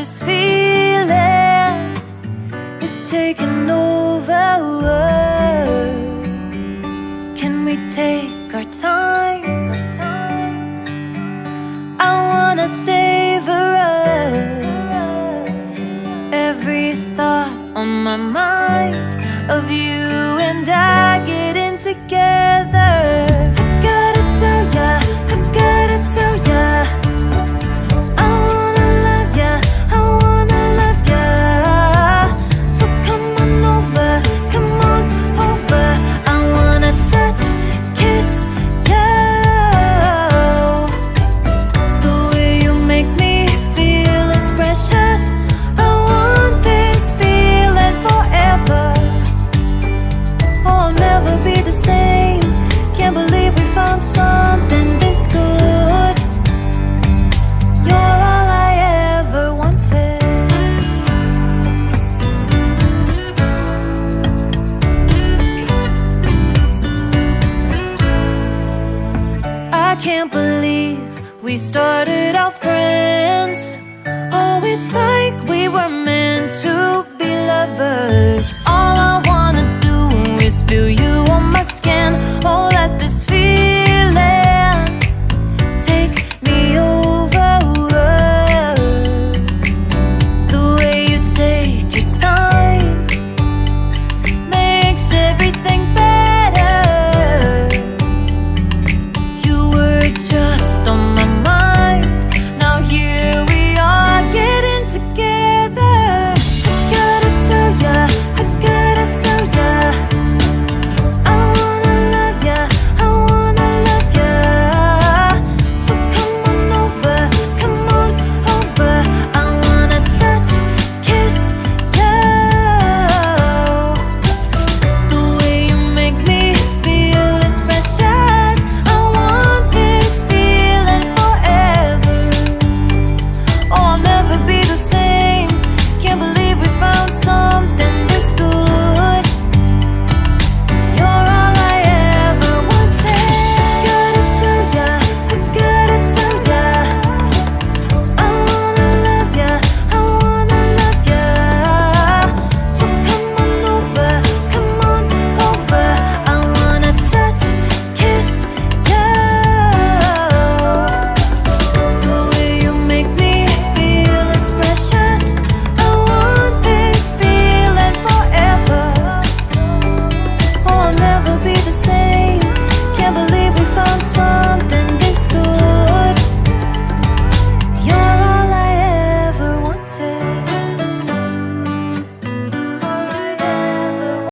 this feeling is taking over. Can we take our time? I wanna savor us. Every thought on my mind of you and I getting together. I gotta tell ya, I gotta tell ya, I wanna love ya, I wanna love ya. So come on over, come on over. I wanna touch, kiss you. The way you make me feel is precious. I want this feeling forever. Oh, I'll never be the same. Can't believe we found something this good. You're all I ever wanted. I can't believe we started out friends. Oh, it's like